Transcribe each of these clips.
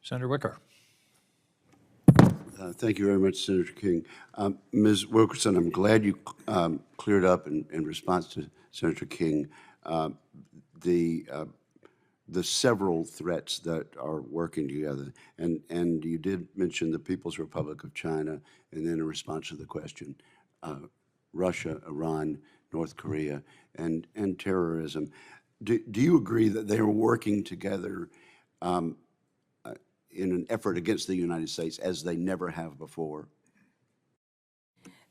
Senator Wicker. Thank you very much, Senator King. Ms. Wilkerson, I'm glad you cleared up in response to Senator King the several threats that are working together. And you did mention the People's Republic of China, and then in response to the question, Russia, Iran, North Korea, and terrorism. Do you agree that they are working together in an effort against the United States as they never have before?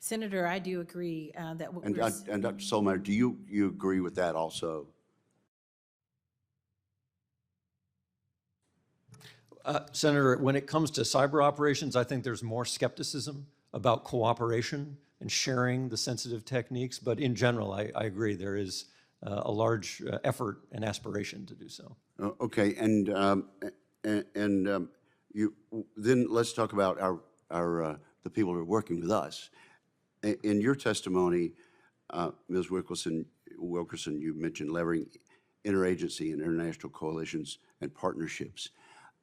Senator, I do agree that what and Dr. Solmeyer, do you agree with that also? Senator, when it comes to cyber operations, I think there's more skepticism about cooperation and sharing the sensitive techniques. But in general, I agree there is a large effort and aspiration to do so. Okay, and you then let's talk about the people who are working with us. In your testimony, Ms. Wilkerson, you mentioned leveraging interagency and international coalitions and partnerships.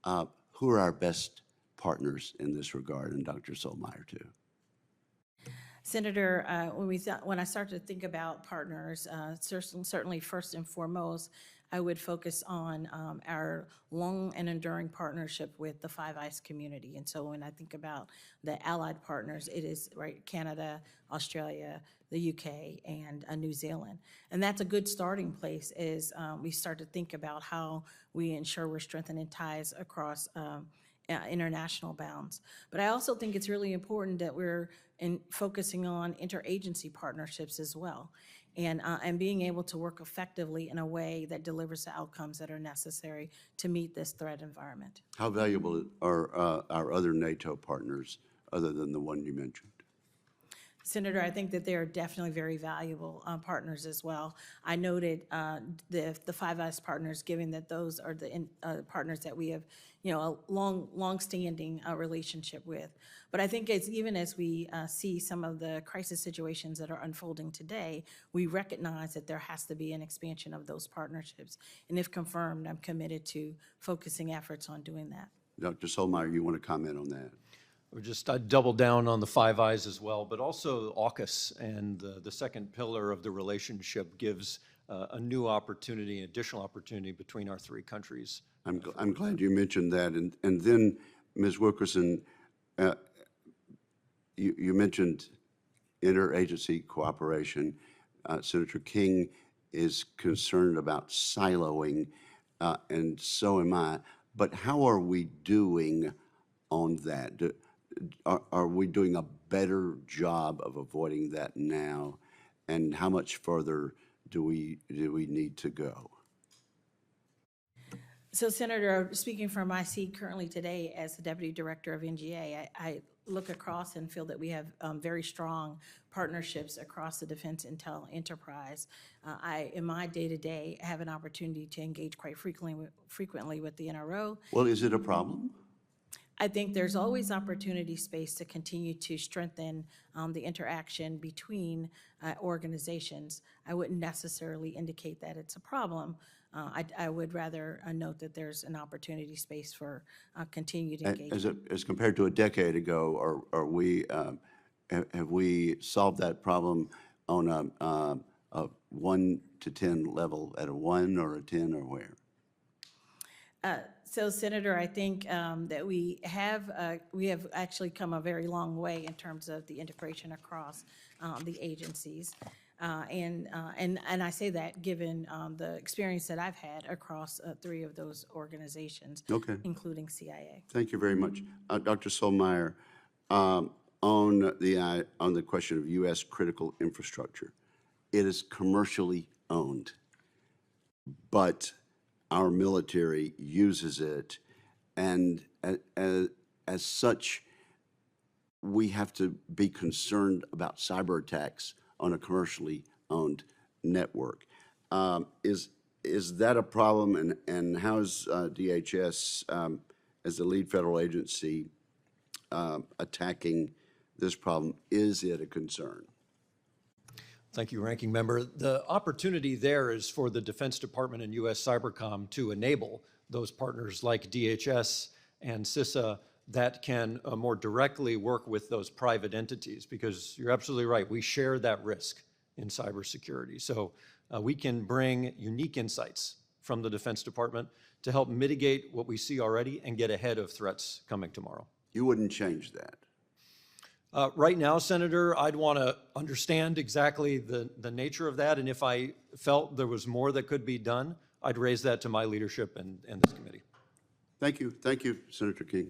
Who are our best partners in this regard, and Dr. Solmeyer too? Senator, when I start to think about partners, certainly first and foremost, I would focus on our long and enduring partnership with the Five Eyes community. And so when I think about the allied partners, it is Canada, Australia, the UK, and New Zealand. And that's a good starting place as we start to think about how we ensure we're strengthening ties across international bounds. But I also think it's really important that we're focusing on interagency partnerships as well, and being able to work effectively in a way that delivers the outcomes that are necessary to meet this threat environment. How valuable are our other NATO partners other than the one you mentioned? Senator, I think that they are definitely very valuable partners as well. I noted the Five Eyes partners, given that those are the partners that we have, a long-standing relationship with. But I think even as we see some of the crisis situations that are unfolding today, we recognize that there has to be an expansion of those partnerships. And if confirmed, I'm committed to focusing efforts on doing that. Dr. Solmeyer, you want to comment on that? I'd double down on the Five Eyes as well, but also AUKUS and the second pillar of the relationship gives a new opportunity, additional opportunity between our three countries. I'm glad you mentioned that. And then, Ms. Wilkerson, you mentioned interagency cooperation. Senator King is concerned about siloing, and so am I. But how are we doing on that? Are we doing a better job of avoiding that now? And how much further do we need to go? So, Senator, speaking from my seat currently today as the Deputy Director of NGA, I look across and feel that we have very strong partnerships across the defense intel enterprise. In my day-to-day, have an opportunity to engage quite frequently with the NRO. Well, is it a problem? I think there's always opportunity space to continue to strengthen the interaction between organizations. I wouldn't necessarily indicate that it's a problem. I would rather note that there's an opportunity space for continued engagement. As compared to a decade ago, have we solved that problem on a 1 to 10 level, at a 1 or a 10 or where? So, Senator, I think that we have actually come a very long way in terms of the integration across the agencies, and I say that given the experience that I've had across 3 of those organizations, okay, including CIA. Thank you very much, Dr. Solmeyer. On the question of U.S. critical infrastructure, it is commercially owned, but our military uses it, and as such, we have to be concerned about cyber attacks on a commercially owned network. Is that a problem, and how is DHS, as the lead federal agency, attacking this problem? Is it a concern? Thank you, Ranking Member. The opportunity there is for the Defense Department and U.S. Cybercom to enable those partners like DHS and CISA that can more directly work with those private entities, because you're absolutely right, we share that risk in cybersecurity. So we can bring unique insights from the Defense Department to help mitigate what we see already and get ahead of threats coming tomorrow. You wouldn't change that. Right now, Senator, I'd want to understand exactly the nature of that, and if I felt there was more that could be done, I'd raise that to my leadership and this committee. Thank you, Senator King.